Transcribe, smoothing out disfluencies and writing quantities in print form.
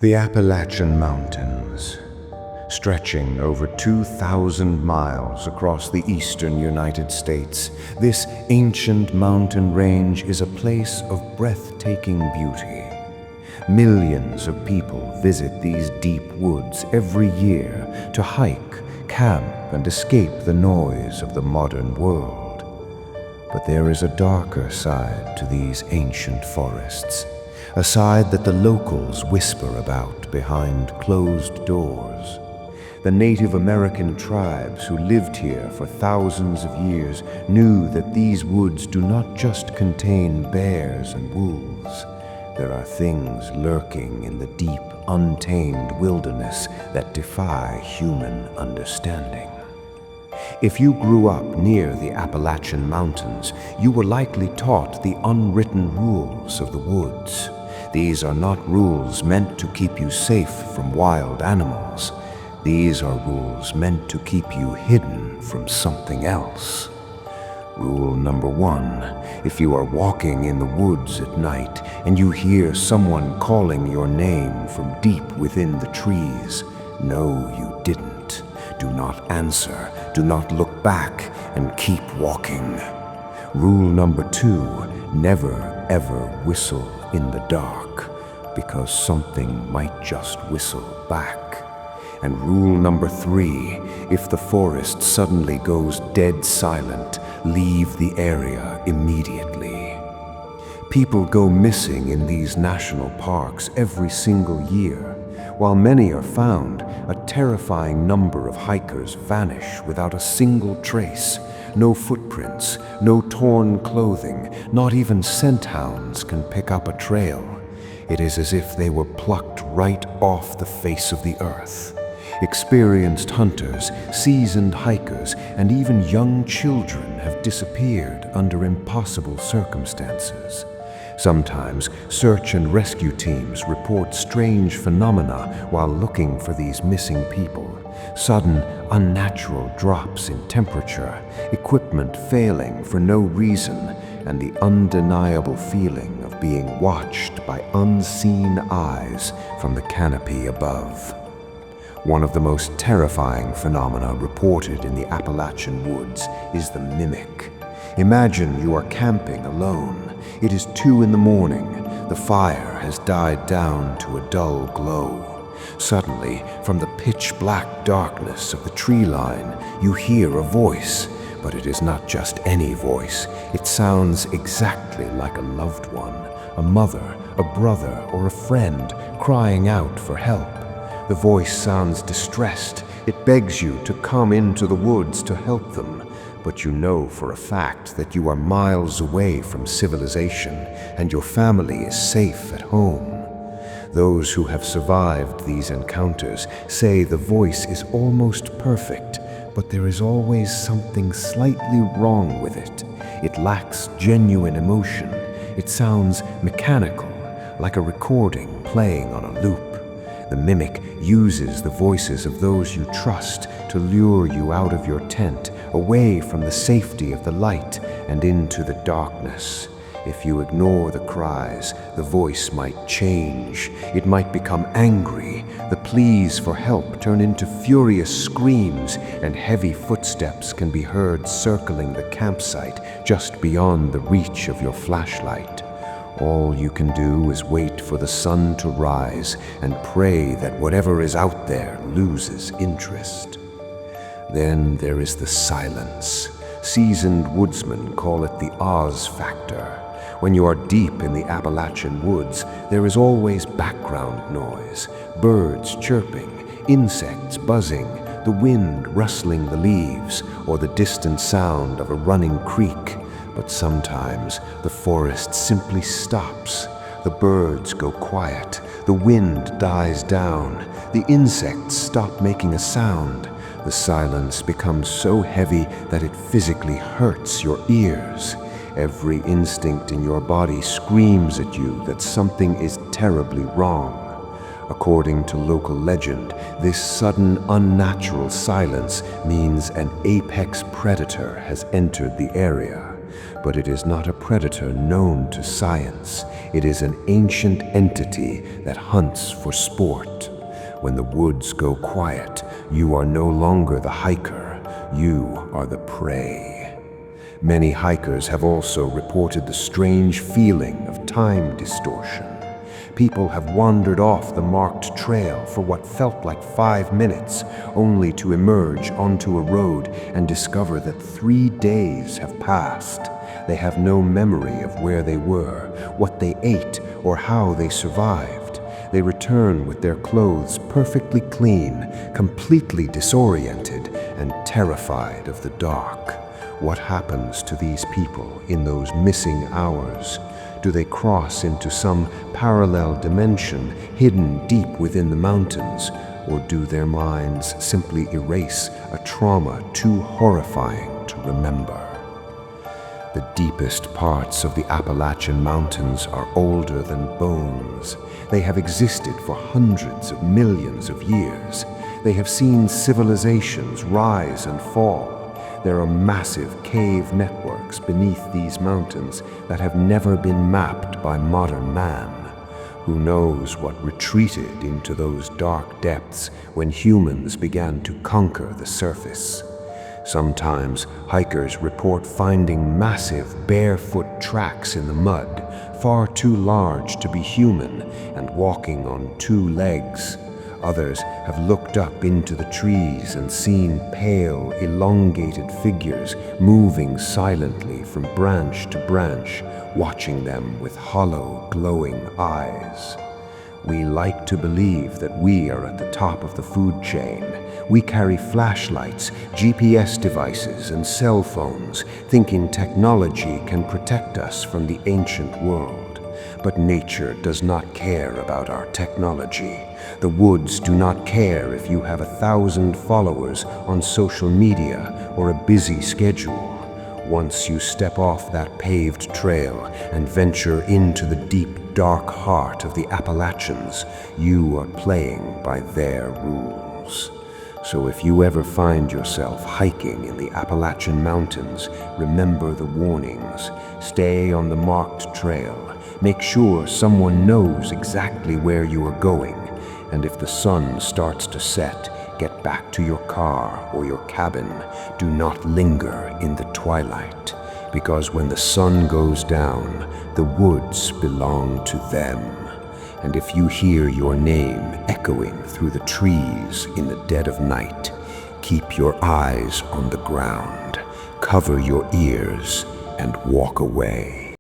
The Appalachian Mountains, stretching over 2,000 miles across the eastern United States, this ancient mountain range is a place of breathtaking beauty. Millions of people visit these deep woods every year to hike, camp, and escape the noise of the modern world. But there is a darker side to these ancient forests, a side that the locals whisper about behind closed doors. The Native American tribes who lived here for thousands of years knew that these woods do not just contain bears and wolves. There are things lurking in the deep, untamed wilderness that defy human understanding. If you grew up near the Appalachian Mountains, you were likely taught the unwritten rules of the woods. These are not rules meant to keep you safe from wild animals. These are rules meant to keep you hidden from something else. Rule number 1, if you are walking in the woods at night and you hear someone calling your name from deep within the trees, no, you didn't. Do not answer, do not look back, and keep walking. Rule number 2, never ever whistle in the dark, because something might just whistle back. And rule number 3, if the forest suddenly goes dead silent, leave the area immediately. People go missing in these national parks every single year. While many are found, a terrifying number of hikers vanish without a single trace. No footprints, no torn clothing, not even scent hounds can pick up a trail. It is as if they were plucked right off the face of the earth. Experienced hunters, seasoned hikers, and even young children have disappeared under impossible circumstances. Sometimes, search and rescue teams report strange phenomena while looking for these missing people. Sudden, unnatural drops in temperature, equipment failing for no reason, and the undeniable feeling of being watched by unseen eyes from the canopy above. One of the most terrifying phenomena reported in the Appalachian woods is the mimic. Imagine you are camping alone. It is 2 in the morning. The fire has died down to a dull glow. Suddenly, from the pitch-black darkness of the tree line, you hear a voice. But it is not just any voice. It sounds exactly like a loved one, a mother, a brother, or a friend crying out for help. The voice sounds distressed. It begs you to come into the woods to help them. But you know for a fact that you are miles away from civilization and your family is safe at home. Those who have survived these encounters say the voice is almost perfect, but there is always something slightly wrong with it. It lacks genuine emotion. It sounds mechanical, like a recording playing on a loop. The mimic uses the voices of those you trust to lure you out of your tent, away from the safety of the light and into the darkness. If you ignore the cries, the voice might change. It might become angry. The pleas for help turn into furious screams, and heavy footsteps can be heard circling the campsite just beyond the reach of your flashlight. All you can do is wait for the sun to rise and pray that whatever is out there loses interest. Then there is the silence. Seasoned woodsmen call it the Oz factor. When you are deep in the Appalachian woods, there is always background noise, birds chirping, insects buzzing, the wind rustling the leaves, or the distant sound of a running creek. But sometimes the forest simply stops. The birds go quiet, the wind dies down, the insects stop making a sound. The silence becomes so heavy that it physically hurts your ears. Every instinct in your body screams at you that something is terribly wrong. According to local legend, this sudden unnatural silence means an apex predator has entered the area. but it is not a predator known to science. It is an ancient entity that hunts for sport. When the woods go quiet, you are no longer the hiker, you are the prey. Many hikers have also reported the strange feeling of time distortion. People have wandered off the marked trail for what felt like 5 minutes, only to emerge onto a road and discover that 3 days have passed. They have no memory of where they were, what they ate, or how they survived. They return with their clothes perfectly clean, completely disoriented, and terrified of the dark. What happens to these people in those missing hours? Do they cross into some parallel dimension hidden deep within the mountains, or do their minds simply erase a trauma too horrifying to remember? The deepest parts of the Appalachian Mountains are older than bones. They have existed for hundreds of millions of years. They have seen civilizations rise and fall. There are massive cave networks beneath these mountains that have never been mapped by modern man. Who knows what retreated into those dark depths when humans began to conquer the surface? Sometimes hikers report finding massive barefoot tracks in the mud, far too large to be human and walking on 2 legs. Others have looked up into the trees and seen pale, elongated figures moving silently from branch to branch, watching them with hollow, glowing eyes. We like to believe that we are at the top of the food chain. We carry flashlights, GPS devices, and cell phones, thinking technology can protect us from the ancient world. But nature does not care about our technology. The woods do not care if you have 1,000 followers on social media or a busy schedule. Once you step off that paved trail and venture into the deep, dark heart of the Appalachians, you are playing by their rules. So if you ever find yourself hiking in the Appalachian Mountains, remember the warnings. Stay on the marked trail. Make sure someone knows exactly where you are going. And if the sun starts to set, get back to your car or your cabin. Do not linger in the twilight, because when the sun goes down, the woods belong to them. And if you hear your name echoing through the trees in the dead of night, keep your eyes on the ground, cover your ears, and walk away.